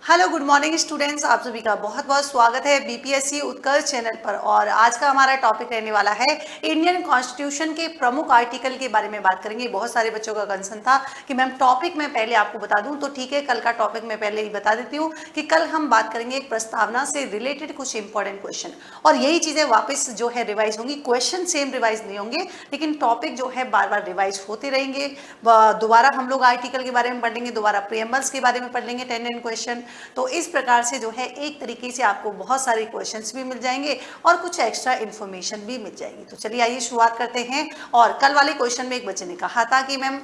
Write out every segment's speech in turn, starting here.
Hello good morning students, आप सभी का बहुत बहुत स्वागत है बीपीएससी उत्कर्ष चैनल पर। और आज का हमारा टॉपिक रहने वाला है इंडियन कॉन्स्टिट्यूशन के प्रमुख आर्टिकल के बारे में बात करेंगे। बहुत सारे बच्चों का कंसर्न था कि मैम टॉपिक मैं पहले आपको बता दूं, तो ठीक है, कल का टॉपिक मैं पहले ही बता देती हूँ कि कल हम बात करेंगे एक प्रस्तावना से रिलेटेड कुछ इंपॉर्टेंट क्वेश्चन, और यही चीजें वापस जो है रिवाइज होंगी। क्वेश्चन सेम रिवाइज नहीं होंगे, लेकिन टॉपिक जो है बार बार रिवाइज होते रहेंगे। दोबारा हम लोग आर्टिकल के बारे में पढ़ लेंगे, दोबारा प्रीएम्बल्स के बारे में पढ़ लेंगे, 10 क्वेश्चन। तो इस प्रकार से जो है एक तरीके से आपको बहुत सारे क्वेश्चंस भी मिल जाएंगे और कुछ एक्स्ट्रा इन्फॉर्मेशन भी मिल जाएगी। तो चलिए आइए शुरुआत करते हैं। और कल वाले क्वेश्चन में एक बच्चे ने कहा था कि मैम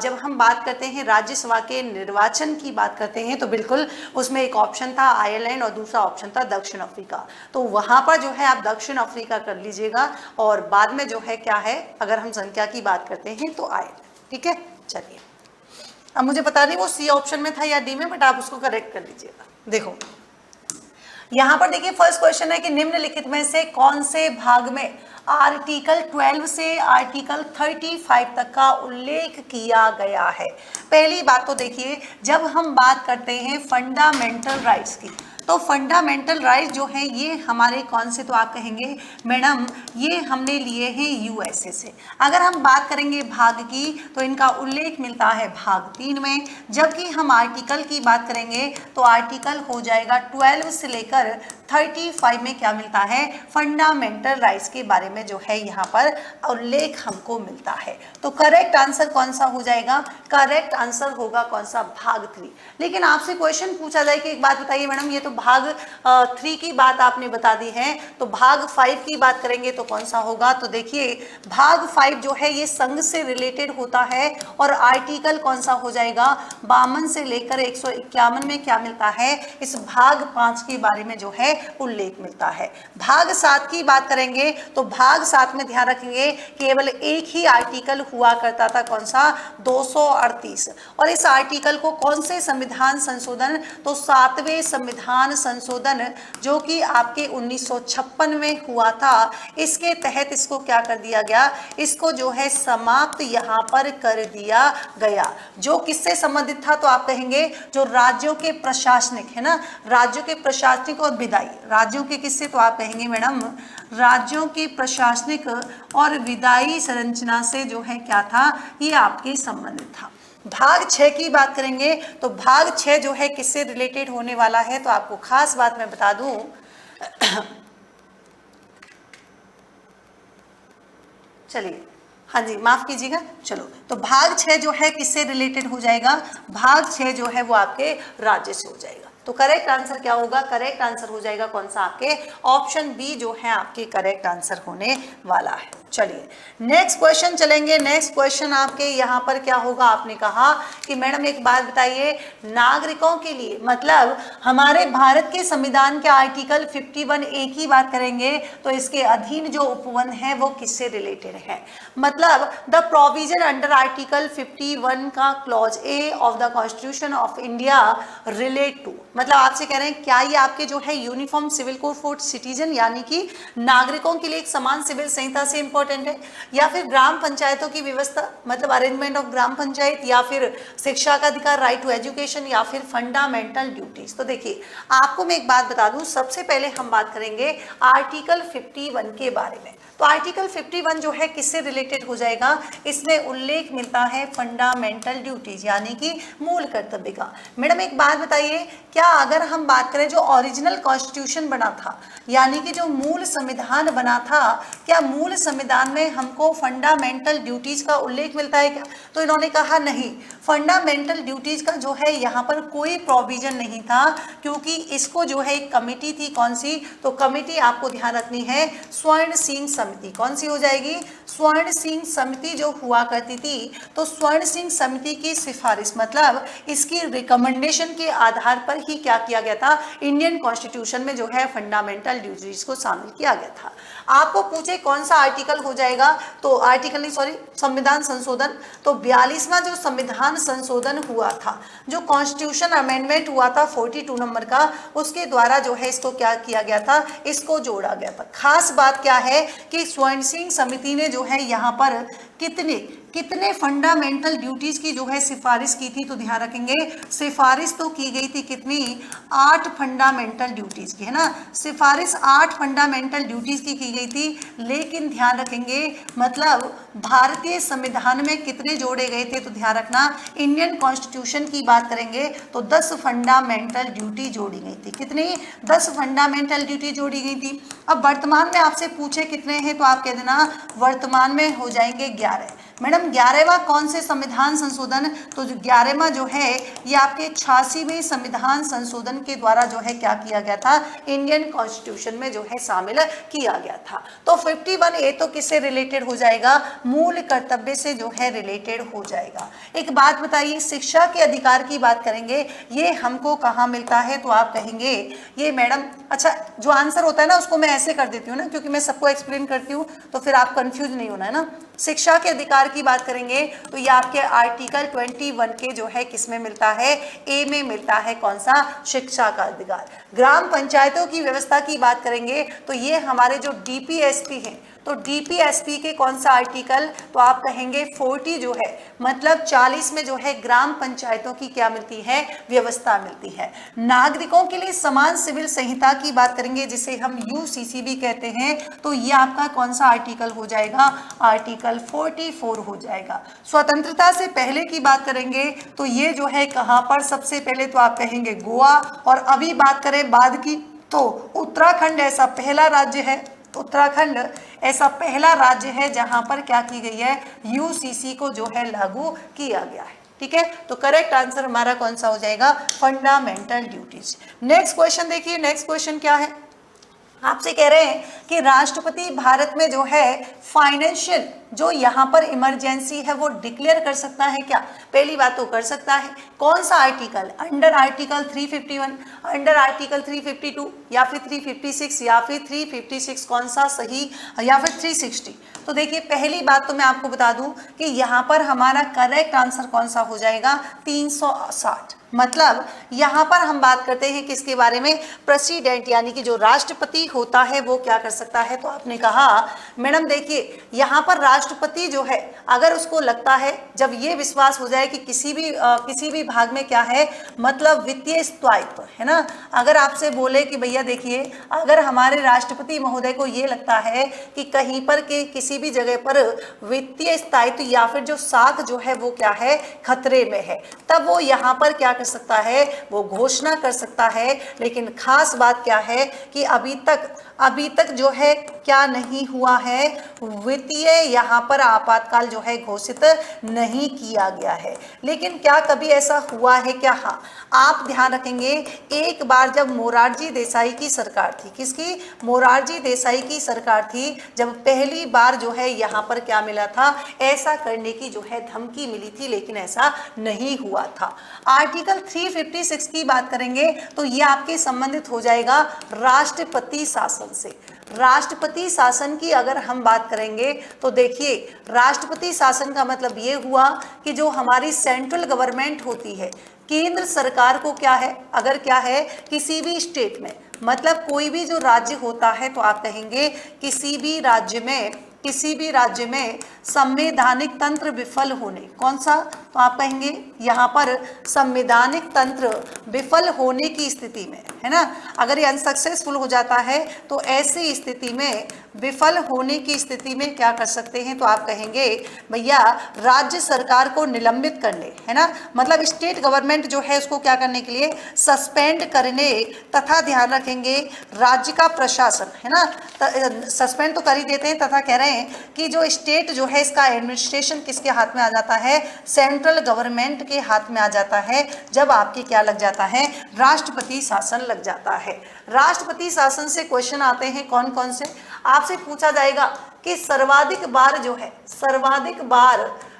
जब हम बात करते हैं राज्यसभा के निर्वाचन की बात करते हैं तो बिल्कुल उसमें एक ऑप्शन था आयरलैंड और दूसरा ऑप्शन था दक्षिण अफ्रीका। तो वहां पर जो है आप दक्षिण अफ्रीका कर लीजिएगा, और बाद में जो है क्या है, अगर हम संख्या की बात करते हैं तो आयरलैंड। ठीक है, चलिए अब मुझे पता नहीं वो सी ऑप्शन में था या डी में, बट आप उसको करेक्ट कर लीजिएगा। देखो यहां पर देखिए, फर्स्ट क्वेश्चन है कि निम्नलिखित में से कौन से भाग में आर्टिकल 12 से आर्टिकल 35 तक का उल्लेख किया गया है। पहली बात तो देखिए, जब हम बात करते हैं फंडामेंटल राइट्स की, तो फंडामेंटल राइट्स जो है ये हमारे कौन से, तो आप कहेंगे मैडम ये हमने लिए हैं यूएसए से। अगर हम बात करेंगे भाग की तो इनका उल्लेख मिलता है भाग 3 में। जबकि हम आर्टिकल की बात करेंगे तो आर्टिकल हो जाएगा 12 से लेकर 35 में क्या मिलता है, फंडामेंटल राइट्स के बारे में जो है यहाँ पर उल्लेख हमको मिलता है। तो करेक्ट आंसर कौन सा हो जाएगा, करेक्ट आंसर होगा कौन सा, भाग 3। लेकिन आपसे क्वेश्चन पूछा जाए कि एक बात बताइए मैडम, ये तो भाग 3 की बात आपने बता दी है, तो भाग 5 की बात करेंगे तो कौन सा होगा। तो देखिए भाग 5 जो है ये संघ से रिलेटेड होता है, और आर्टिकल कौन सा हो जाएगा, 52 से लेकर 151 में क्या मिलता है, इस भाग 5 के बारे में जो है उल्लेख मिलता है। भाग 7 की बात करेंगे तो भाग 7 में ध्यान रखेंगे केवल एक ही आर्टिकल हुआ करता था, कौन सा, 238। और इस आर्टिकल को कौन से संविधान संशोधन, तो 7वें संविधान संशोधन जो कि आपके 1956 में हुआ था, इसके तहत इसको क्या कर दिया गया, इसको जो है समाप्त यहाँ पर कर दिया गया। जो किससे संबंधित था, तो आप कहेंगे जो राज्यों के प्रशासनिक है ना, राज्यों के प्रशासनिक और विधायी, राज्यों के किससे, तो आप कहेंगे मैडम राज्यों के प्रशासनिक और विधायी संरचना से जो है क्या था, ये आपके संबंधित था। भाग 6 की बात करेंगे तो भाग 6 जो है किससे रिलेटेड होने वाला है, तो आपको खास बात मैं बता दूं चलिए हाँ जी माफ कीजिएगा, चलो तो भाग 6 जो है किससे रिलेटेड हो जाएगा, भाग 6 जो है वो आपके राज्य से हो जाएगा। तो करेक्ट आंसर क्या होगा, करेक्ट आंसर हो जाएगा कौन सा, आपके ऑप्शन बी जो है आपके करेक्ट आंसर होने वाला है। चलिए नेक्स्ट क्वेश्चन चलेंगे। नेक्स्ट क्वेश्चन आपके यहाँ पर क्या होगा, आपने कहा कि मैडम एक बात बताइए, नागरिकों के लिए मतलब हमारे भारत के संविधान के आर्टिकल 51A की बात करेंगे तो इसके अधीन जो उपवन है वो किससे रिलेटेड है, मतलब द प्रोविजन अंडर आर्टिकल 51 का clause A of the constitution of India relate to, मतलब आपसे कह रहे हैं क्या ये आपके जो है uniform civil code for citizen, यानी कि नागरिकों के लिए एक समान सिविल संहिता से इंपॉर्टेंट है, या फिर ग्राम पंचायतों की व्यवस्था मतलब अरेंजमेंट ऑफ ग्राम पंचायत, या फिर शिक्षा का अधिकार राइट टू एजुकेशन, या फिर फंडामेंटल ड्यूटीज। तो देखिए आपको मैं एक बात बता दूं, सबसे पहले हम बात करेंगे आर्टिकल 51 के बारे में। तो आर्टिकल 51 जो है किससे रिलेटेड हो जाएगा, इसमें उल्लेख मिलता है फंडामेंटल ड्यूटीज यानी कि मूल कर्तव्य का। मैडम एक बात बताइए, क्या अगर हम बात करें जो ओरिजिनल कॉन्स्टिट्यूशन बना था यानी कि जो मूल संविधान बना था, क्या मूल संविधान में हमको फंडामेंटल ड्यूटीज का उल्लेख मिलता है क्या, तो इन्होंने कहा नहीं, फंडामेंटल ड्यूटीज का जो है यहाँ पर कोई प्रोविजन नहीं था, क्योंकि इसको जो है एक कमेटी थी, कौन सी, तो कमेटी आपको ध्यान रखनी है स्वर्ण सिंह समिति। कौन सी हो जाएगी, स्वर्ण सिंह समिति जो हुआ करती थी। तो स्वर्ण सिंह समिति की सिफारिश मतलब इसकी रिकमेंडेशन के आधार पर ही क्या किया गया था, इंडियन कॉन्स्टिट्यूशन में जो है फंडामेंटल ड्यूटीज को शामिल किया गया था। आपको पूछे कौन सा आर्टिकल हो जाएगा, तो आर्टिकल नहीं सॉरी संविधान संशोधन, तो 42वां जो संविधान संशोधन हुआ था, जो कॉन्स्टिट्यूशन अमेंडमेंट हुआ था 42 नंबर का, उसके द्वारा जो है इसको क्या किया गया था, इसको जोड़ा गया था। खास बात क्या है कि स्वर्ण सिंह समिति ने जो है यहाँ पर कितने कितने फंडामेंटल ड्यूटीज की जो है सिफारिश की थी, तो ध्यान रखेंगे सिफारिश तो की गई थी कितनी, 8 फंडामेंटल ड्यूटीज की, है ना। सिफारिश 8 फंडामेंटल ड्यूटीज की गई थी, लेकिन ध्यान रखेंगे मतलब भारतीय संविधान में कितने जोड़े गए थे, तो ध्यान रखना इंडियन कॉन्स्टिट्यूशन की बात करेंगे तो 10 फंडामेंटल ड्यूटी जोड़ी गई थी। कितनी, 10 फंडामेंटल ड्यूटी जोड़ी गई थी। अब वर्तमान में आपसे पूछे कितने हैं, तो आप कह देना वर्तमान में हो जाएंगे 11। मैडम 11वां कौन से संविधान संशोधन, तो 11वां जो है ये आपके 86वें संविधान संशोधन के द्वारा जो है क्या किया गया था, इंडियन कॉन्स्टिट्यूशन में जो है शामिल किया गया था। तो 51A तो किससे रिलेटेड हो जाएगा, मूल कर्तव्य से जो है रिलेटेड हो जाएगा। एक बात बताइए, शिक्षा के अधिकार की बात करेंगे, ये हमको कहाँ मिलता है, तो आप कहेंगे ये मैडम, अच्छा जो आंसर होता है ना उसको मैं ऐसे कर देती हूँ ना, क्योंकि मैं सबको एक्सप्लेन करती हूँ तो फिर आप कंफ्यूज नहीं होना, है ना। शिक्षा के अधिकार की बात करेंगे तो ये आपके आर्टिकल 21 के जो है किसमें मिलता है, ए में मिलता है, कौन सा, शिक्षा का अधिकार। ग्राम पंचायतों की व्यवस्था की बात करेंगे तो ये हमारे जो डीपीएसपी हैं, तो डीपीएसपी के कौन सा आर्टिकल, तो आप कहेंगे 40 जो है, मतलब 40 में जो है ग्राम पंचायतों की क्या मिलती है, व्यवस्था मिलती है। नागरिकों के लिए समान सिविल संहिता की बात करेंगे जिसे हम यूसीसी भी कहते हैं, तो ये आपका कौन सा आर्टिकल हो जाएगा, आर्टिकल 44 हो जाएगा। स्वतंत्रता से पहले की बात करेंगे तो ये जो है कहाँ पर, सबसे पहले तो आप कहेंगे गोवा, और अभी बात करें बाद की तो उत्तराखंड ऐसा पहला राज्य है, उत्तराखंड ऐसा पहला राज्य है जहां पर क्या की गई है, यूसीसी को जो है लागू किया गया है। ठीक है, तो करेक्ट आंसर हमारा कौन सा हो जाएगा, फंडामेंटल ड्यूटीज। नेक्स्ट क्वेश्चन देखिए, नेक्स्ट क्वेश्चन क्या है, आपसे कह रहे हैं कि राष्ट्रपति भारत में जो है फाइनेंशियल जो यहाँ पर इमरजेंसी है वो डिक्लेयर कर सकता है क्या, पहली बात तो कर सकता है। कौन सा article, under article 351, under article 352 या फिर 356 या फिर 356, कौन सा सही, या फिर 360। तो देखिए पहली बात तो मैं आपको बता दूं कि यहाँ पर हमारा करेक्ट आंसर कौन सा हो जाएगा, 360। मतलब यहाँ पर हम बात करते हैं किसके बारे में, प्रेसिडेंट, यानी कि जो राष्ट्रपति होता है वो क्या कर सकता है। तो आपने कहा मैडम देखिए यहाँ पर राष्ट्रपति जो है अगर उसको लगता है, जब ये विश्वास हो जाए कि किसी भी भाग में क्या है, मतलब वित्तीय स्थायित्व है ना, अगर आपसे बोले कि भैया देखिए अगर हमारे राष्ट्रपति महोदय को ये लगता है कि कहीं पर के किसी भी जगह पर वित्तीय स्थायित्व या फिर जो साख जो है वो क्या है, खतरे में है, तब वो यहाँ पर क्या कर सकता है, वो घोषणा कर सकता है। लेकिन खास बात क्या है कि अभी तक जो है क्या नहीं हुआ है, वित्तीय यहाँ पर आपातकाल जो है घोषित नहीं किया गया है। लेकिन क्या कभी ऐसा हुआ है क्या, हाँ आप ध्यान रखेंगे एक बार जब मोरारजी देसाई की सरकार थी, किसकी, मोरारजी देसाई की सरकार थी, जब पहली बार जो है यहाँ पर क्या मिला था, ऐसा करने की जो है धमकी मिली थी, लेकिन ऐसा नहीं हुआ था। आर्टिकल 356 की बात करेंगे तो ये आपके संबंधित हो जाएगा राष्ट्रपति शासन से। राष्ट्रपति शासन की अगर हम बात करेंगे तो देखिए राष्ट्रपति शासन का मतलब ये हुआ कि जो हमारी सेंट्रल गवर्नमेंट होती है, केंद्र सरकार को क्या है, अगर क्या है किसी भी स्टेट में, मतलब कोई भी जो राज्य होता है, तो आप कहेंगे किसी भी राज्य में संवैधानिक तंत्र विफल होने, कौन सा, तो आप कहेंगे यहाँ पर संवैधानिक तंत्र विफल होने की स्थिति में, है ना, अगर ये अनसक्सेसफुल हो जाता है तो ऐसी स्थिति में, विफल होने की स्थिति में क्या कर सकते हैं, तो आप कहेंगे भैया राज्य सरकार को निलंबित करने, है ना, मतलब स्टेट गवर्नमेंट जो है उसको क्या करने के लिए, सस्पेंड करने, तथा ध्यान रखेंगे राज्य का प्रशासन, है ना, सस्पेंड तो कर ही देते हैं, तथा कह रहे हैं कि जो स्टेट जो है इसका एडमिनिस्ट्रेशन किसके हाथ में आ जाता है, सेंट्रल गवर्नमेंट के हाथ में आ जाता है, जब आपके क्या लग जाता है, राष्ट्रपति शासन लग जाता है। राष्ट्रपति शासन से क्वेश्चन आते हैं कौन कौन से, आपसे पूछा जाएगा कि सर्वाधिक बार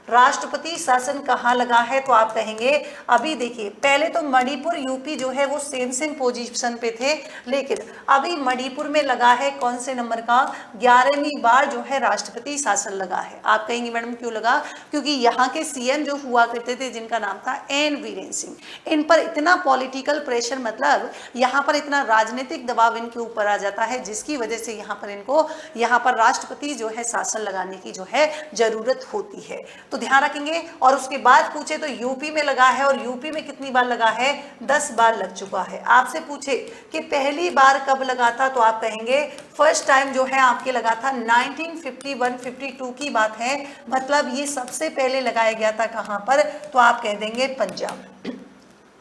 राष्ट्रपति शासन कहाँ लगा है, तो आप कहेंगे अभी देखिए पहले तो मणिपुर यूपी जो है वो सेम पोजीशन पे थे, लेकिन अभी मणिपुर में लगा है कौन से नंबर का, 11वीं बार जो है राष्ट्रपति शासन लगा है। आप कहेंगे मैडम क्यों लगा, क्योंकि यहाँ के सीएम जो हुआ करते थे जिनका नाम था एन वीरेन सिंह, इन पर इतना पॉलिटिकल प्रेशर, मतलब यहाँ पर इतना राजनीतिक दबाव इनके ऊपर आ जाता है, जिसकी वजह से यहाँ पर राष्ट्रपति जो है शासन लगाने की जो है जरूरत होती है। तो ध्यान रखेंगे। और उसके बाद पूछे तो यूपी में लगा है, और यूपी में कितनी बार लगा है, 10 बार लग चुका है। आपसे पूछे कि पहली बार कब लगा था, तो आप कहेंगे फर्स्ट टाइम जो है आपके लगा था 1951-52 की बात है, मतलब ये सबसे पहले लगाया गया था कहां पर, तो आप कह देंगे पंजाब।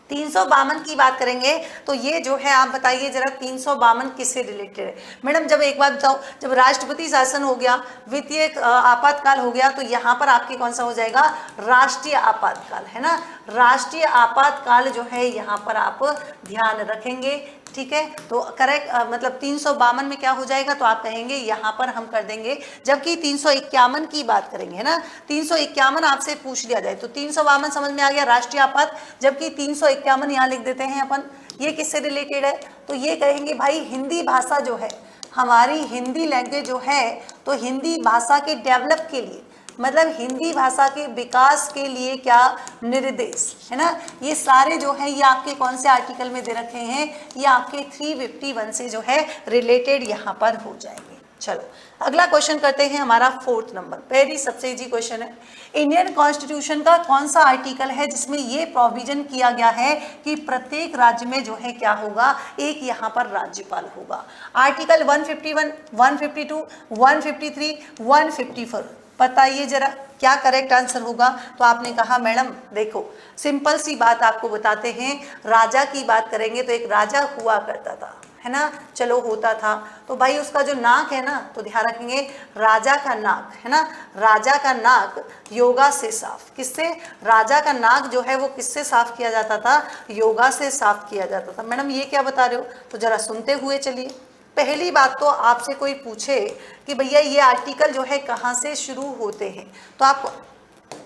352 की बात करेंगे तो ये जो है आप बताइए जरा 352 किससे रिलेटेड है। मैडम जब एक बात बताओ, जब राष्ट्रपति शासन हो गया, वित्तीय आपातकाल हो गया, तो यहाँ पर आपके कौन सा हो जाएगा, राष्ट्रीय आपातकाल, है ना। राष्ट्रीय आपातकाल जो है यहाँ पर आप ध्यान रखेंगे, ठीक है। तो करेक्ट मतलब 352 में क्या हो जाएगा, तो आप कहेंगे यहाँ पर हम कर देंगे, जबकि 351 की बात करेंगे, है ना। 351 आपसे पूछ लिया जाए तो 352 समझ में आ गया, राष्ट्रीय आपात, जबकि 351 यहाँ लिख देते हैं अपन। ये किससे रिलेटेड है, तो ये कहेंगे भाई हिंदी भाषा जो है, हमारी हिंदी लैंग्वेज जो है, तो हिंदी भाषा के डेवलप के लिए, मतलब हिंदी भाषा के विकास के लिए क्या निर्देश, है ना। ये सारे जो है ये आपके कौन से आर्टिकल में दे रखे हैं, ये आपके 351 से जो है रिलेटेड यहाँ पर हो जाएंगे। चलो अगला क्वेश्चन करते हैं, हमारा 4th नंबर, पहली सबसे इजी क्वेश्चन है। इंडियन कॉन्स्टिट्यूशन का कौन सा आर्टिकल है जिसमें ये प्रोविजन किया गया है कि प्रत्येक राज्य में जो है क्या होगा, एक यहाँ पर राज्यपाल होगा। आर्टिकल 151, 152, 153, 154, बताइए जरा क्या करेक्ट आंसर होगा। तो आपने कहा मैडम देखो सिंपल सी बात आपको बताते हैं, राजा की बात करेंगे तो एक राजा हुआ करता था, है ना, चलो होता था, तो भाई उसका जो नाक है ना, तो ध्यान रखेंगे राजा का नाक, है ना, राजा का नाक योगा से साफ, किससे, राजा का नाक जो है वो किससे साफ किया जाता था, योगा से साफ किया जाता था। मैडम ये क्या बता रहे हो, तो जरा सुनते हुए चलिए। पहली बात तो आपसे कोई पूछे कि भैया ये आर्टिकल जो है कहाँ से शुरू होते हैं, तो आप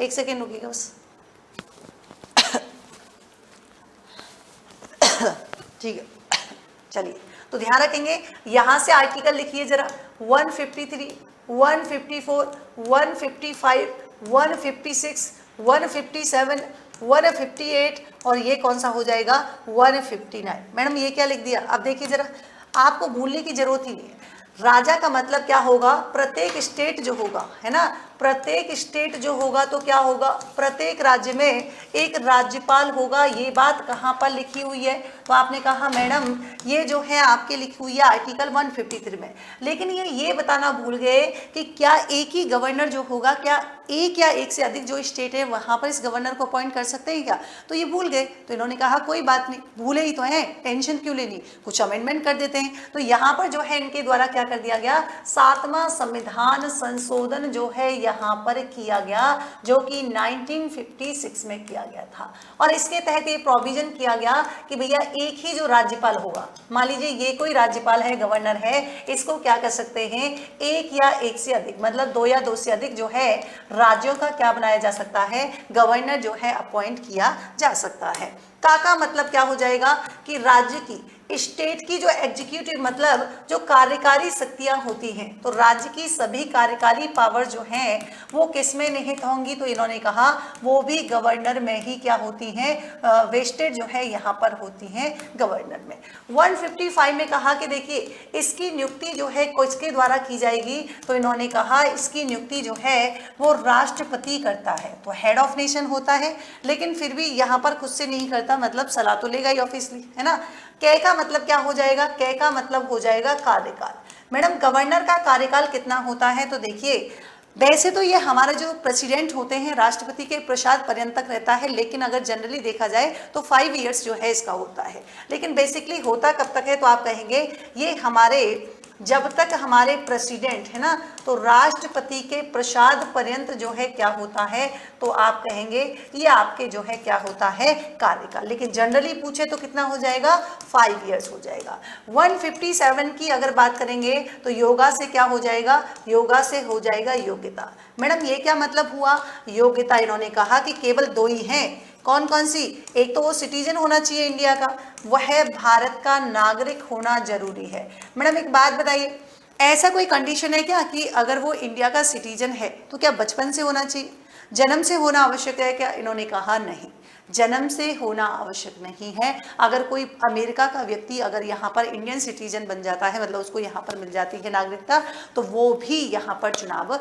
एक सेकेंड रुकिएगा बस, ठीक है, चलिए। तो ध्यान रखेंगे यहाँ से आर्टिकल लिखिए जरा, 153, 154, 155, 156, 157, 158 और ये कौन सा हो जाएगा 159। मैडम ये क्या लिख दिया, अब देखिए जरा, आपको भूलने की जरूरत ही नहीं है। राजा का मतलब क्या होगा, प्रत्येक स्टेट जो होगा, है ना, प्रत्येक स्टेट जो होगा तो क्या होगा, प्रत्येक राज्य में एक राज्यपाल होगा। ये बात कहाँ पर लिखी हुई है, तो आपने कहा मैडम ये जो है आपके लिखी हुई है आर्टिकल 153 में, लेकिन ये बताना भूल गए कि क्या एक ही गवर्नर जो होगा, क्या एक या एक से अधिक जो स्टेट है वहां पर इस गवर्नर को अपॉइंट कर सकते हैं क्या, तो ये भूल गए। तो इन्होंने कहा कोई बात नहीं, भूले ही तो हैं, टेंशन क्यों लेनी, कुछ अमेंडमेंट कर देते हैं। तो यहाँ पर जो है इनके द्वारा क्या कर दिया गया, 7वां संविधान संशोधन जो है यहाँ पर किया गया, जो कि 1956 में किया गया था। और इसके तहत ये प्रोविजन किया गया कि भैया एक ही जो राज्यपाल होगा, मान लीजिए ये कोई राज्यपाल है, गवर्नर है, इसको क्या कर सकते हैं, एक या एक से अधिक, मतलब 2 या 2 से अधिक जो है राज्यों का क्या बनाया जा सकता है, गवर्नर जो है अपॉइंट किया जा सकता है। का मतलब क्या हो जाएगा कि राज्य की, स्टेट की जो एग्जीक्यूटिव मतलब जो कार्यकारी शक्तियां होती हैं, तो राज्य की सभी कार्यकारी पावर जो हैं वो किस में निहित होंगी, तो इन्होंने कहा वो भी गवर्नर में ही क्या होती हैं, वेस्टेड जो है यहाँ पर होती हैं गवर्नर में। 155 में कहा कि देखिए इसकी नियुक्ति जो है किसके द्वारा की जाएगी, तो इन्होंने कहा इसकी नियुक्ति जो है वो राष्ट्रपति करता है, तो हेड ऑफ नेशन होता है, लेकिन फिर भी यहाँ पर खुद से नहीं करता, मतलब सलाह तो लेगा ही ऑब्वियसली, है ना। कै का मतलब क्या हो जाएगा, कै का मतलब हो जाएगा कार्यकाल। मैडम गवर्नर का कार्यकाल कितना होता है, तो देखिए वैसे तो ये हमारा जो प्रेसिडेंट होते हैं राष्ट्रपति के प्रसाद पर्यंत तक रहता है, लेकिन अगर जनरली देखा जाए तो 5 इयर्स जो है इसका होता है, लेकिन बेसिकली होता कब तक है, तो आप कहेंगे ये हमारे जब तक हमारे प्रेसिडेंट है ना, तो राष्ट्रपति के प्रसाद पर्यंत जो है क्या होता है, तो आप कहेंगे ये आपके जो है क्या होता है कार्यकाल, लेकिन जनरली पूछे तो कितना हो जाएगा 5 इयर्स हो जाएगा। 157 की अगर बात करेंगे तो योगा से क्या हो जाएगा, योगा से हो जाएगा योग्यता। मैडम ये क्या मतलब हुआ, योग्यता इन्होंने कहा कि केवल 2 ही हैं, कौन कौन सी, एक तो वो सिटीजन होना चाहिए इंडिया का, वह भारत का नागरिक होना जरूरी है। मैडम एक बात बताइए, ऐसा कोई कंडीशन है क्या कि अगर वो इंडिया का सिटीजन है तो क्या बचपन से होना चाहिए, जन्म से होना आवश्यक है क्या, इन्होंने कहा नहीं। जन्म से होना आवश्यक नहीं है। अगर कोई अमेरिका का व्यक्ति अगर यहाँ पर इंडियन सिटीजन बन जाता है, मतलब उसको यहाँ पर मिल जाती है नागरिकता, तो वो भी यहाँ पर चुनाव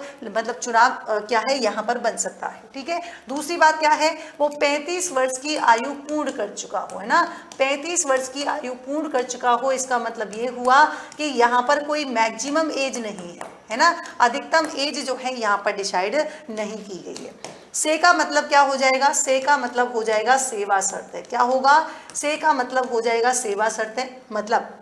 क्या है यहाँ पर बन सकता है। ठीक है। दूसरी बात क्या है, वो 35 वर्ष की आयु पूर्ण कर चुका हो, है ना। 35 वर्ष की आयु पूर्ण कर चुका हो, इसका मतलब ये हुआ कि यहाँ पर कोई मैक्सिमम एज नहीं है ना, अधिकतम एज जो है यहाँ पर डिसाइड नहीं की गई है। से का मतलब क्या हो जाएगा, से का मतलब हो जाएगा सेवा शर्तें। क्या होगा, से का मतलब हो जाएगा सेवा शर्तें, मतलब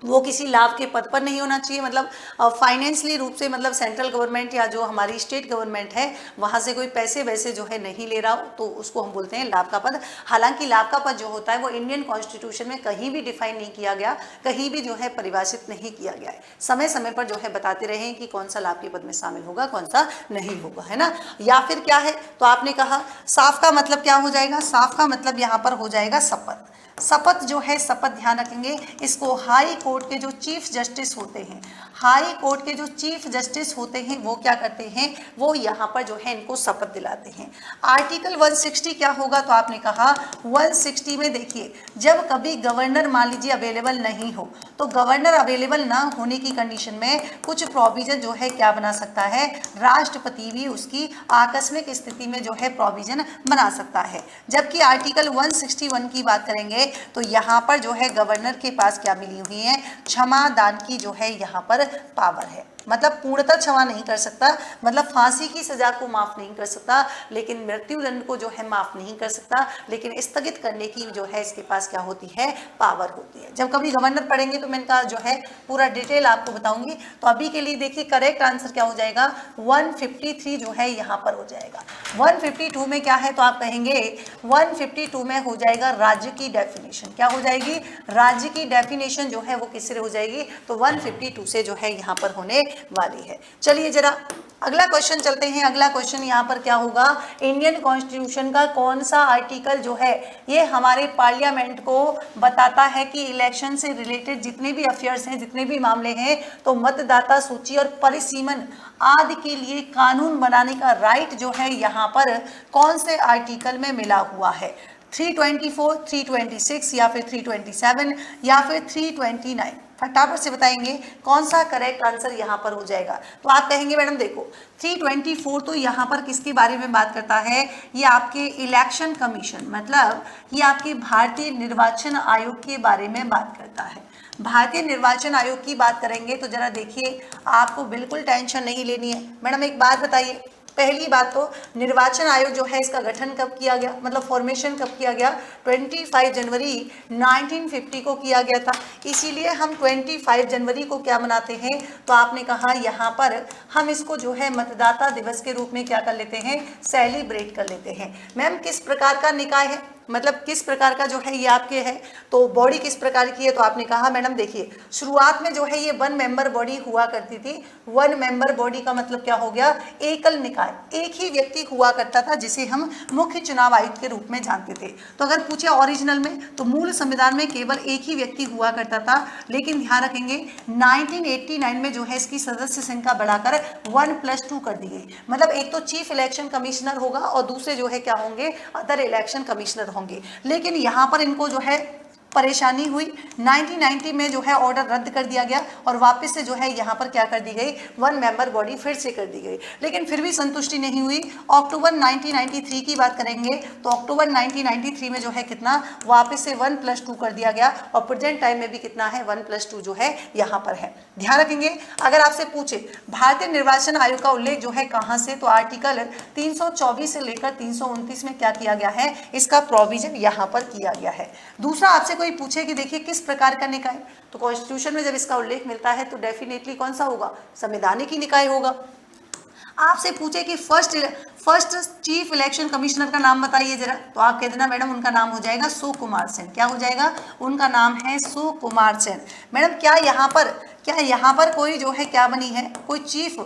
वो किसी लाभ के पद पर नहीं होना चाहिए, मतलब फाइनेंशियली रूप से, मतलब सेंट्रल गवर्नमेंट या जो हमारी स्टेट गवर्नमेंट है वहाँ से कोई पैसे वैसे जो है नहीं ले रहा हो, तो उसको हम बोलते हैं लाभ का पद। हालांकि लाभ का पद जो होता है वो इंडियन कॉन्स्टिट्यूशन में कहीं भी डिफाइन नहीं किया गया, कहीं भी जो है परिभाषित नहीं किया गया है। समय समय पर जो है बताते रहे कि कौन सा लाभ के पद में शामिल होगा, कौन सा नहीं होगा, है ना। या फिर क्या है, तो आपने कहा साफ का मतलब क्या हो जाएगा, साफ का मतलब यहाँ पर हो जाएगा शपथ। शपथ जो है, शपथ ध्यान रखेंगे, इसको हाई कोर्ट के जो चीफ जस्टिस होते हैं, हाई कोर्ट के जो चीफ जस्टिस होते हैं वो क्या करते हैं, वो यहाँ पर जो है इनको शपथ दिलाते हैं। आर्टिकल 160 क्या होगा, तो आपने कहा 160 में देखिए, जब कभी गवर्नर मान लीजिए अवेलेबल नहीं हो, तो गवर्नर अवेलेबल ना होने की कंडीशन में कुछ प्रोविजन जो है क्या बना सकता है, राष्ट्रपति भी उसकी आकस्मिक स्थिति में जो है प्रोविजन बना सकता है। जबकि आर्टिकल 161 की बात करेंगे तो यहाँ पर जो है गवर्नर के पास क्या मिली हुई है, क्षमा दान की जो है यहाँ पर पावर है। मतलब पूर्णतः क्षमा नहीं कर सकता, मतलब फांसी की सजा को माफ नहीं कर सकता, लेकिन मृत्युदंड को जो है माफ नहीं कर सकता, लेकिन स्थगित करने की जो है इसके पास क्या होती है, पावर होती है। जब कभी गवर्नर पढ़ेंगे तो मैं इनका जो है पूरा डिटेल आपको बताऊंगी। तो अभी के लिए देखिए करेक्ट आंसर क्या हो जाएगा, 153 जो है यहाँ पर हो जाएगा। 152 में क्या है, तो आप कहेंगे 152 में हो जाएगा राज्य की डेफिनेशन। क्या हो जाएगी, राज्य की डेफिनेशन जो है वो किससे हो जाएगी, तो 152 से जो है यहाँ पर होने वाली है। चलिए जरा अगला क्वेश्चन चलते हैं। अगला क्वेश्चन यहाँ पर क्या होगा, इंडियन कॉन्स्टिट्यूशन का कौन सा आर्टिकल जो है ये हमारे पार्लियामेंट को बताता है कि इलेक्शन से रिलेटेड जितने भी अफेयर्स हैं, जितने भी मामले हैं, तो मतदाता सूची और परिसीमन आदि के लिए कानून बनाने का राइट जो है यहाँ पर कौन से आर्टिकल में मिला हुआ है। 324, 326 या फिर 327 या फिर 329, फटाफट से बताएंगे कौन सा करेक्ट आंसर यहाँ पर हो जाएगा। तो आप कहेंगे मैडम देखो 324 तो यहाँ पर किसके बारे में बात करता है, ये आपके इलेक्शन कमीशन, मतलब ये आपके भारतीय निर्वाचन आयोग के बारे में बात करता है। भारतीय निर्वाचन आयोग की बात करेंगे तो जरा देखिए, आपको बिल्कुल टेंशन नहीं लेनी है। मैडम एक बात बताइए, पहली बात तो निर्वाचन आयोग जो है इसका गठन कब किया गया, मतलब फॉर्मेशन कब किया गया, 25 जनवरी 1950 को किया गया था। इसीलिए हम 25 जनवरी को क्या मनाते हैं, तो आपने कहा यहाँ पर हम इसको जो है मतदाता दिवस के रूप में क्या कर लेते हैं, सेलिब्रेट कर लेते हैं। मैम किस प्रकार का निकाय है, मतलब किस प्रकार का जो है ये आपके है, तो बॉडी किस प्रकार की है, तो आपने कहा मैडम देखिए शुरुआत में जो है ये 1 मेंबर बॉडी हुआ करती थी। 1 मेंबर बॉडी का मतलब क्या हो गया, एकल निकाय, एक ही व्यक्ति हुआ करता था जिसे हम मुख्य चुनाव आयुक्त के रूप में जानते थे। तो अगर पूछे ओरिजिनल में तो मूल संविधान में केवल एक ही व्यक्ति हुआ करता था, लेकिन ध्यान रखेंगे 1989 में जो है इसकी सदस्य संख्या बढ़ाकर 1+2 कर दी गई। मतलब एक तो चीफ इलेक्शन कमिश्नर होगा और दूसरे जो है क्या होंगे, अदर इलेक्शन कमिश्नर होंगे। लेकिन यहाँ पर इनको जो है परेशानी हुई, 1990 में जो है ऑर्डर रद्द कर दिया गया और वापस से जो है यहाँ पर क्या कर दी गई, 1 मेंबर बॉडी फिर से कर दी गई। लेकिन फिर भी संतुष्टि नहीं हुई। अक्टूबर 1993 की बात करेंगे तो अक्टूबर 1993 में जो है कितना, वापस से 1+2 कर दिया गया और प्रेजेंट टाइम में भी कितना है, 1+2 जो है यहाँ पर है। ध्यान रखेंगे अगर आपसे पूछे भारतीय निर्वाचन आयोग का उल्लेख जो है कहाँ से, तो आर्टिकल 324 से लेकर 329 में क्या किया गया है, इसका प्रोविजन यहाँ पर किया गया है। दूसरा आपसे कोई पूछे कि देखिए किस प्रकार का निकाय, तो कॉन्स्टिट्यूशन में जब इसका उल्लेख मिलता है तो डेफिनेटली कौन सा होगा, संवैधानिक ही निकाय होगा। आपसे पूछे कि फर्स्ट चीफ इलेक्शन कमिश्नर का नाम बताइए जरा, तो आप कह देना मैडम उनका नाम हो जाएगा सुकुमार सेन। क्या हो जाएगा, उनका नाम है सुकुमार सेन। मैडम क्या यहाँ पर क्या यहाँ पर कोई जो है क्या बनी है, कोई चीफ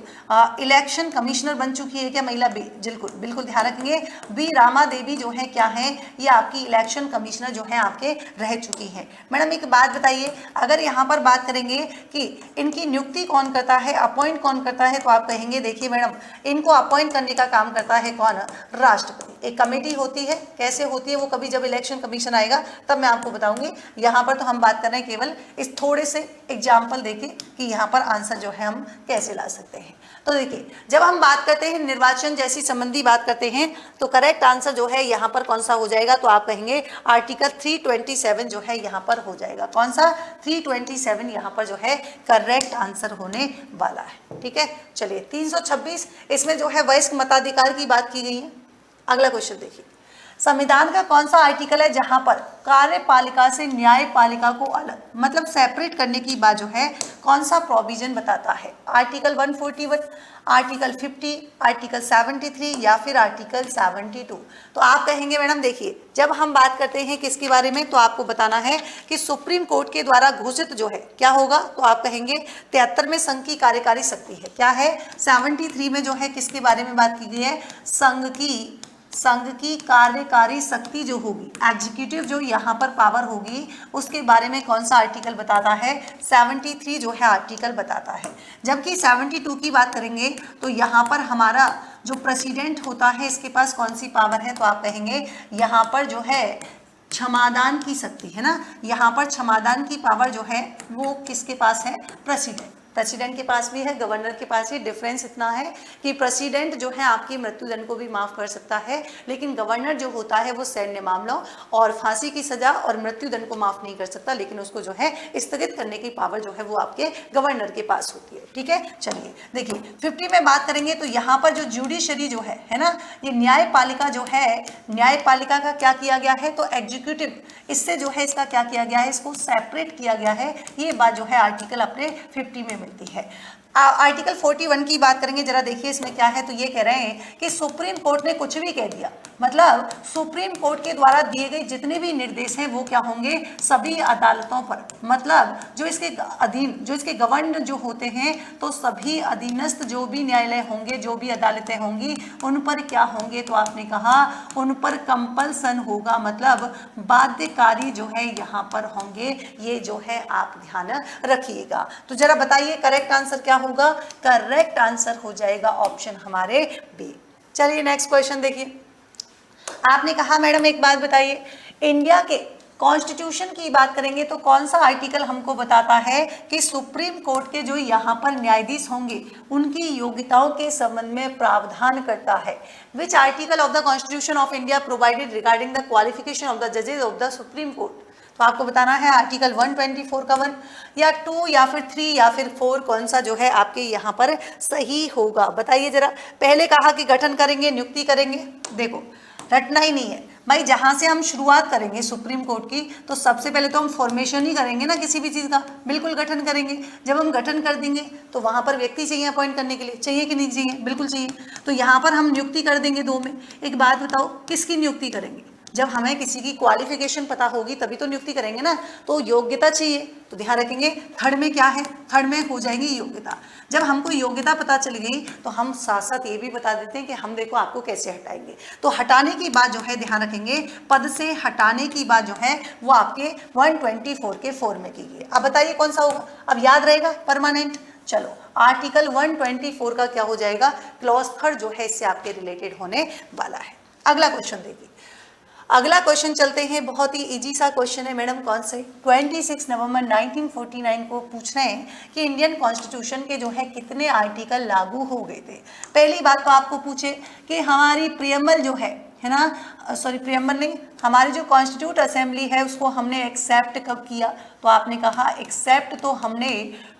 इलेक्शन कमिश्नर बन चुकी है क्या महिला? बिल्कुल बिल्कुल ध्यान रखेंगे, बी रामा देवी जो है क्या है, ये आपकी इलेक्शन कमिश्नर जो है आपके रह चुकी है। मैडम एक बात बताइए, अगर यहाँ पर बात करेंगे कि इनकी नियुक्ति कौन करता है, अपॉइंट कौन करता है, तो आप कहेंगे देखिए मैडम इनको अपॉइंट करने का काम करता है कौन? राष्ट्रपति। एक कमेटी होती है, कैसे होती है वो कभी जब इलेक्शन कमीशन आएगा तब मैं आपको बताऊंगी। यहाँ पर तो हम बात कर रहे हैं केवल इस थोड़े से एग्जाम्पल देके कि यहाँ पर आंसर जो है हम कैसे ला सकते हैं। तो देखिए जब हम बात करते हैं निर्वाचन जैसी संबंधी बात करते हैं तो करेक्ट आंसर जो है यहाँ पर कौन सा हो जाएगा, तो आप कहेंगे आर्टिकल 327 जो है यहाँ पर हो जाएगा। कौन सा? 327 यहाँ पर जो है करेक्ट आंसर होने वाला है। ठीक है, चलिए 326 इसमें जो है वयस्क मताधिकार की बात की गई है। अगला क्वेश्चन देखिए, संविधान का कौन सा आर्टिकल है जहां पर कार्यपालिका से न्यायपालिका को अलग मतलब सेपरेट करने की बात जो है कौन सा प्रोविजन बताता है? आर्टिकल 141, आर्टिकल 50, आर्टिकल 73 या फिर आर्टिकल 72? तो आप कहेंगे मैडम देखिए जब हम बात करते हैं किसके बारे में तो आपको बताना है कि सुप्रीम कोर्ट के द्वारा घोषित जो है क्या होगा, तो आप कहेंगे 73वें संघ की कार्यकारी शक्ति है। क्या है? 73 में जो है किसके बारे में बात की गई है? संघ की कार्यकारी शक्ति जो होगी, एग्जीक्यूटिव जो यहाँ पर पावर होगी, उसके बारे में कौन सा आर्टिकल बताता है? 73 जो है आर्टिकल बताता है। जबकि 72 की बात करेंगे तो यहाँ पर हमारा जो प्रेसिडेंट होता है इसके पास कौन सी पावर है, तो आप कहेंगे यहाँ पर जो है क्षमादान की शक्ति है ना, यहाँ पर क्षमादान की पावर जो है वो किसके पास है? प्रेसिडेंट के पास भी है, गवर्नर के पास भी। डिफरेंस इतना है कि प्रेसिडेंट जो है आपकी मृत्युदंड को भी माफ कर सकता है, लेकिन गवर्नर जो होता है वो सैन्य मामलों और फांसी की सजा और मृत्युदंड को माफ नहीं कर सकता, लेकिन उसको जो है स्थगित करने की पावर जो है वो आपके गवर्नर के पास होती है। ठीक है, चलिए देखिए 50 में बात करेंगे तो यहाँ पर जो जुडिशरी जो है ना, ये न्यायपालिका जो है, न्यायपालिका का क्या किया गया है, तो एग्जीक्यूटिव इससे जो है इसका क्या किया गया है, इसको सेपरेट किया गया है। ये बात जो है आर्टिकल अपने 50 में मिलती है। आर्टिकल 41 की बात करेंगे, जरा देखिए इसमें क्या है, तो ये कह रहे हैं कि सुप्रीम कोर्ट ने कुछ भी कह दिया, मतलब सुप्रीम कोर्ट के द्वारा दिए गए जितने भी निर्देश हैं वो क्या होंगे? सभी अदालतों पर, मतलब जो इसके अधीन जो इसके गवर्न जो होते हैं, तो सभी अधीनस्थ जो भी न्यायालय होंगे, जो भी अदालतें होंगी, उन पर क्या होंगे, तो आपने कहा उन पर कंपल्सन होगा, मतलब बाध्यकारी जो है यहाँ पर होंगे। ये जो है आप ध्यान रखिएगा। तो जरा बताइए करेक्ट आंसर क्या होगा? करेक्ट आंसर हो जाएगा ऑप्शन हमारे बी। चलिए नेक्स्ट क्वेश्चन देखिए, आपने कहा मैडम एक बात बताइए, इंडिया के कॉन्स्टिट्यूशन की बात करेंगे तो कौन सा आर्टिकल हमको बताता है कि सुप्रीम कोर्ट के जो यहाँ पर न्यायाधीश होंगे उनकी योग्यताओं के संबंध में प्रावधान करता है? Which article of the constitution of India provided regarding the qualification of the जजेस ऑफ द सुप्रीम कोर्ट? तो आपको बताना है आर्टिकल 124 का 1 या 2 या फिर 3 या फिर 4, कौन सा जो है आपके यहाँ पर सही होगा? बताइए जरा। पहले कहा कि गठन करेंगे, नियुक्ति करेंगे। देखो रटना ही नहीं है भाई, जहाँ से हम शुरुआत करेंगे सुप्रीम कोर्ट की, तो सबसे पहले तो हम फॉर्मेशन ही करेंगे ना किसी भी चीज़ का, बिल्कुल गठन करेंगे। जब हम गठन कर देंगे तो वहाँ पर व्यक्ति चाहिए अपॉइंट करने के लिए, चाहिए कि नहीं चाहिए? बिल्कुल चाहिए। तो यहाँ पर हम नियुक्ति कर देंगे 2 में। एक बात बताओ, किसकी नियुक्ति करेंगे? जब हमें किसी की क्वालिफिकेशन पता होगी तभी तो नियुक्ति करेंगे ना, तो योग्यता चाहिए, तो ध्यान रखेंगे थर्ड में क्या है, थर्ड में हो जाएगी योग्यता। जब हमको योग्यता पता चल गई तो हम साथ साथ ये भी बता देते हैं कि हम देखो आपको कैसे हटाएंगे। तो हटाने की बात जो है ध्यान रखेंगे, पद से हटाने की बात जो है वो आपके 124 के 4 में की गई। अब बताइए कौन सा होगा? अब याद रहेगा परमानेंट। चलो आर्टिकल 124 का क्या हो जाएगा? क्लॉज 3 जो है इससे आपके रिलेटेड होने वाला है। अगला क्वेश्चन देखिए, अगला क्वेश्चन चलते हैं, बहुत ही इजी सा क्वेश्चन है मैडम। कौन से? 26 नवंबर 1949 को पूछ रहे हैं कि इंडियन कॉन्स्टिट्यूशन के जो है कितने आर्टिकल लागू हो गए थे। पहली बात तो आपको पूछे कि हमारी प्रियम्बल जो है ना, सॉरी प्रियम्बल नहीं, हमारी जो कॉन्स्टिट्यूट असेंबली है उसको हमने एक्सेप्ट कब किया? तो आपने कहा एक्सेप्ट तो हमने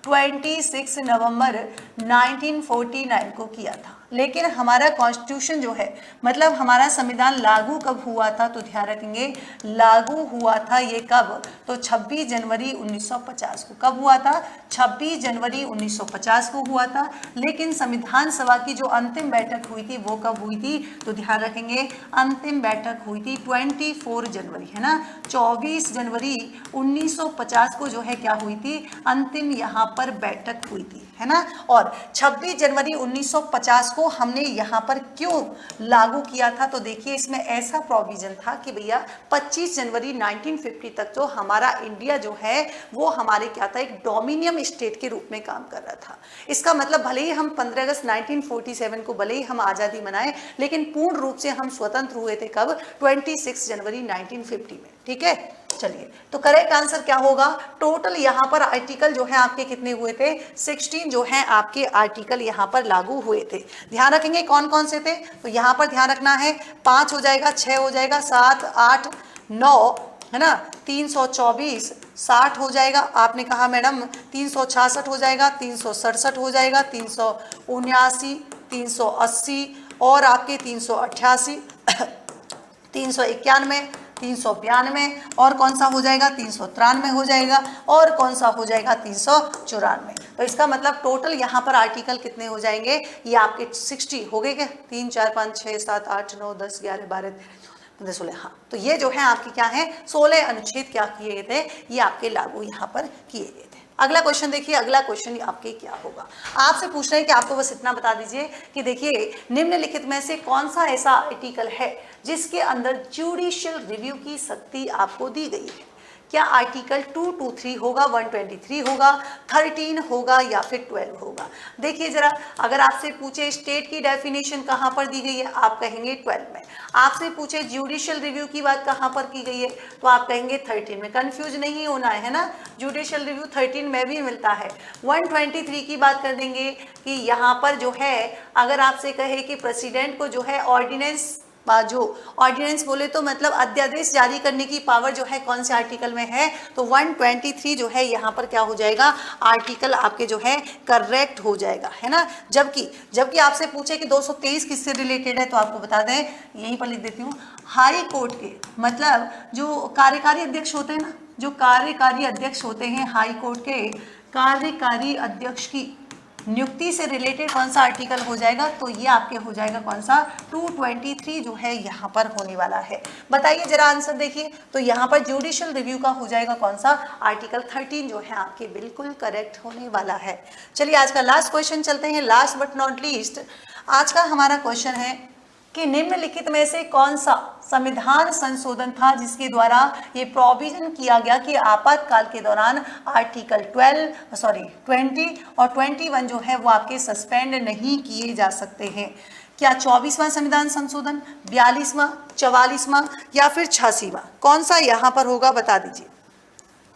26 नवंबर 1949 को किया था। लेकिन हमारा कॉन्स्टिट्यूशन जो है, मतलब हमारा संविधान लागू कब हुआ था, तो ध्यान रखेंगे लागू हुआ था ये कब, तो 26 जनवरी 1950 को। कब हुआ था? 26 जनवरी 1950 को हुआ था। लेकिन संविधान सभा की जो अंतिम बैठक हुई थी वो कब हुई थी, तो ध्यान रखेंगे अंतिम बैठक हुई थी 24 जनवरी, है ना, 24 जनवरी 1950 को जो है क्या हुई थी, अंतिम यहाँ पर बैठक हुई थी, है ना। और 26 जनवरी 1950 को हमने यहाँ पर क्यों लागू किया था, तो देखिए इसमें ऐसा प्रोविजन था कि भैया 25 जनवरी 1950 तक तो हमारा इंडिया जो है वो हमारे क्या था, एक डोमिनियन स्टेट के रूप में काम कर रहा था। इसका मतलब भले ही हम 15 अगस्त 1947 को भले ही हम आज़ादी मनाए, लेकिन पूर्ण रूप से हम स्वतंत्र हुए थे कब, 26 जनवरी 1950 में। ठीक है, चलिए तो करेक्ट आंसर क्या होगा, टोटल यहाँ पर आर्टिकल जो है आपके कितने हुए थे, 16 जो है आपके आर्टिकल यहाँ पर लागू हुए थे। ध्यान रखेंगे कौन कौन से थे, तो यहाँ पर ध्यान रखना है 5 हो जाएगा, 6 हो जाएगा, 7, 8, 9, है ना, 324, 60 हो जाएगा, आपने कहा मैडम 366 हो जाएगा, 367 हो जाएगा, 379, 380 और आपके 388, 391, 392 और कौन सा हो जाएगा, 393 हो जाएगा और कौन सा हो जाएगा, 394। तो इसका मतलब टोटल यहाँ पर आर्टिकल कितने हो जाएंगे, ये आपके 60 हो गए क्या, 3, 4, 5, 6, 7, 8, 9, 10, 11, 12, 13, 16, हाँ। तो ये जो है आपके क्या है, 16 अनुच्छेद क्या किए गए थे, ये आपके लागू यहाँ पर किए गए थे। अगला क्वेश्चन देखिए, अगला क्वेश्चन आपके क्या होगा, आपसे पूछ रहे हैं कि आपको बस इतना बता दीजिए कि देखिए निम्नलिखित में से कौन सा ऐसा आर्टिकल है जिसके अंदर जुडिशियल रिव्यू की शक्ति आपको दी गई है। क्या आर्टिकल 223 होगा, 123 होगा, 13 होगा या फिर 12 होगा। देखिए जरा, अगर आपसे पूछे स्टेट की डेफिनेशन कहाँ पर दी गई है, आप कहेंगे 12 में। आपसे पूछे जुडिशियल रिव्यू की बात कहाँ पर की गई है, तो आप कहेंगे 13 में। कंफ्यूज नहीं होना है ना, जुडिशियल रिव्यू 13 में भी मिलता है। 123 की बात कर देंगे कि यहाँ पर जो है, अगर आपसे कहे कि प्रेसिडेंट को जो है ऑर्डिनेंस, जो ऑर्डिनेंस बोले तो मतलब अध्यादेश जारी करने की पावर जो है कौन से आर्टिकल में है, तो 123 जो है यहाँ पर क्या हो जाएगा, आर्टिकल आपके जो है करेक्ट हो जाएगा, है ना। जबकि आपसे पूछे कि 223 किससे रिलेटेड है, तो आपको बता दें, यहीं पर लिख देती हूँ, हाई कोर्ट के, मतलब जो कार्यकारी अध्यक्ष होते हैं ना, जो कार्यकारी अध्यक्ष होते हैं हाई कोर्ट के कार्यकारी अध्यक्ष की नियुक्ति से रिलेटेड कौन सा आर्टिकल हो जाएगा, तो ये आपके हो जाएगा कौन सा, 223 जो है यहाँ पर होने वाला है। बताइए जरा आंसर देखिए, तो यहाँ पर जुडिशियल रिव्यू का हो जाएगा कौन सा, आर्टिकल 13 जो है आपके बिल्कुल करेक्ट होने वाला है। चलिए आज का लास्ट क्वेश्चन चलते हैं, लास्ट बट नॉट लीस्ट। आज का हमारा क्वेश्चन है कि निम्नलिखित में से कौन सा संविधान संशोधन था जिसके द्वारा ये प्रोविजन किया गया कि आपातकाल के दौरान आर्टिकल 20 और 21 जो है वो आपके सस्पेंड नहीं किए जा सकते हैं। क्या 24वां संविधान संशोधन, 42वां, 44वां या फिर 86वां, कौन सा यहाँ पर होगा, बता दीजिए।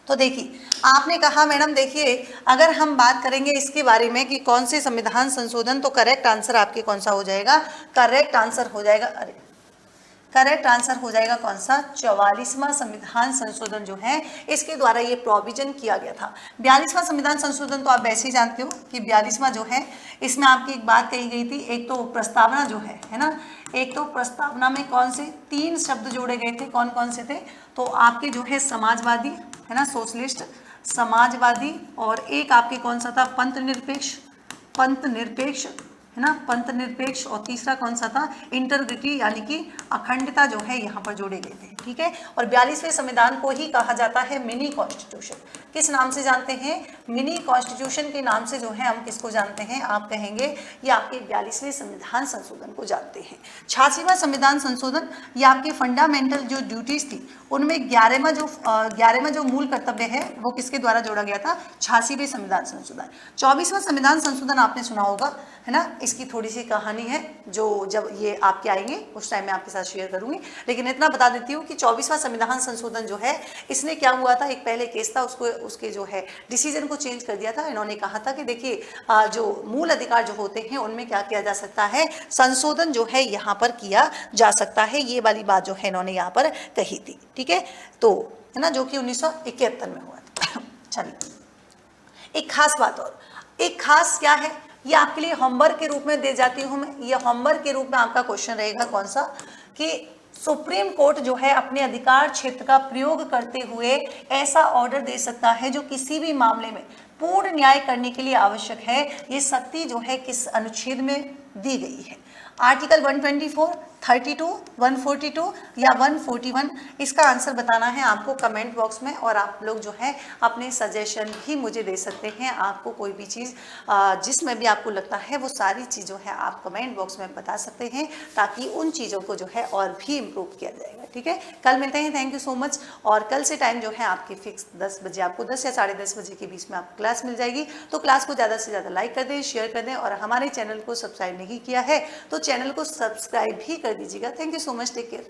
तो देखिए आपने कहा मैडम, देखिए अगर हम बात करेंगे इसके बारे में कि कौन से संविधान संशोधन, तो करेक्ट आंसर आपके कौन सा हो जाएगा, करेक्ट आंसर हो जाएगा, करेक्ट आंसर हो जाएगा कौन सा, 44वां संविधान संशोधन जो है इसके द्वारा ये प्रोविजन किया गया था। 42वां संविधान संशोधन तो आप वैसे ही जानते हो कि 42वां जो है इसमें आपकी एक बात कही गई थी, एक तो प्रस्तावना जो है ना, एक तो प्रस्तावना में कौन से 3 शब्द जोड़े गए थे, कौन कौन से थे, तो आपके जो है समाजवादी, है ना, सोशलिस्ट, समाजवादी, और एक आपके कौन सा था, पंथ निरपेक्ष, है ना, पंथ निरपेक्ष, और तीसरा कौन सा था, इंटीग्रिटी, यानी कि अखंडता जो है यहाँ पर जोड़े गए थे। ठीक है, और 42वें संविधान को ही कहा जाता है मिनी कॉन्स्टिट्यूशन। किस नाम से जानते हैं, मिनी कॉन्स्टिट्यूशन के नाम से जो है हम किसको जानते हैं, आप कहेंगे ये आपके 42वें संविधान संशोधन को जानते हैं। 86वां संविधान संशोधन, ये आपके फंडामेंटल जो ड्यूटीज थी उनमें 11वां जो मूल कर्तव्य है वो किसके द्वारा जोड़ा गया था, 86वें संविधान संशोधन। 24वां संविधान संशोधन आपने सुना होगा, है ना, इसकी थोड़ी सी कहानी है जो जब ये आपके आएंगे उस टाइम मैं आपके साथ शेयर करूंगी, लेकिन इतना बता देती हूँ कि 24वां संविधान संशोधन जो है इसने क्या हुआ था, एक पहले केस था, उसके जो है डिसीजन को चेंज कर दिया था। इन्होंने कहा था कि देखिए जो मूल अधिकार जो होते हैं उनमें क्या किया जा सकता है, संशोधन जो है यहाँ पर किया जा सकता है, ये वाली बात जो है इन्होंने यहाँ पर कही थी। ठीक है, तो है ना, जो कि 1971 में हुआ था। चलिए एक खास बात, और एक खास क्या है, ये आपके लिए होमवर्क के रूप में दे जाती हूँ मैं। ये होमवर्क के रूप में आपका क्वेश्चन रहेगा कौन सा, कि सुप्रीम कोर्ट जो है अपने अधिकार क्षेत्र का प्रयोग करते हुए ऐसा ऑर्डर दे सकता है जो किसी भी मामले में पूर्ण न्याय करने के लिए आवश्यक है। ये शक्ति जो है किस अनुच्छेद में दी गई है? आर्टिकल 124, 32, 142 या 141? इसका आंसर बताना है आपको कमेंट बॉक्स में, और आप लोग जो है अपने सजेशन भी मुझे दे सकते हैं। आपको कोई भी चीज़ जिसमें भी आपको लगता है वो सारी चीज़ों है आप कमेंट बॉक्स में बता सकते हैं, ताकि उन चीज़ों को जो है और भी इम्प्रूव किया जाएगा। ठीक है, कल मिलते हैं। Thank you so much. और कल से टाइम जो है आपकी फिक्स 10 बजे, आपको 10 या 10:30 बजे के बीच में आपको क्लास मिल जाएगी। तो क्लास को ज़्यादा से ज़्यादा लाइक कर दें, शेयर कर दें, और हमारे चैनल को सब्सक्राइब नहीं किया है तो चैनल को सब्सक्राइब भी कर दीजिएगा। Thank you so much, take care.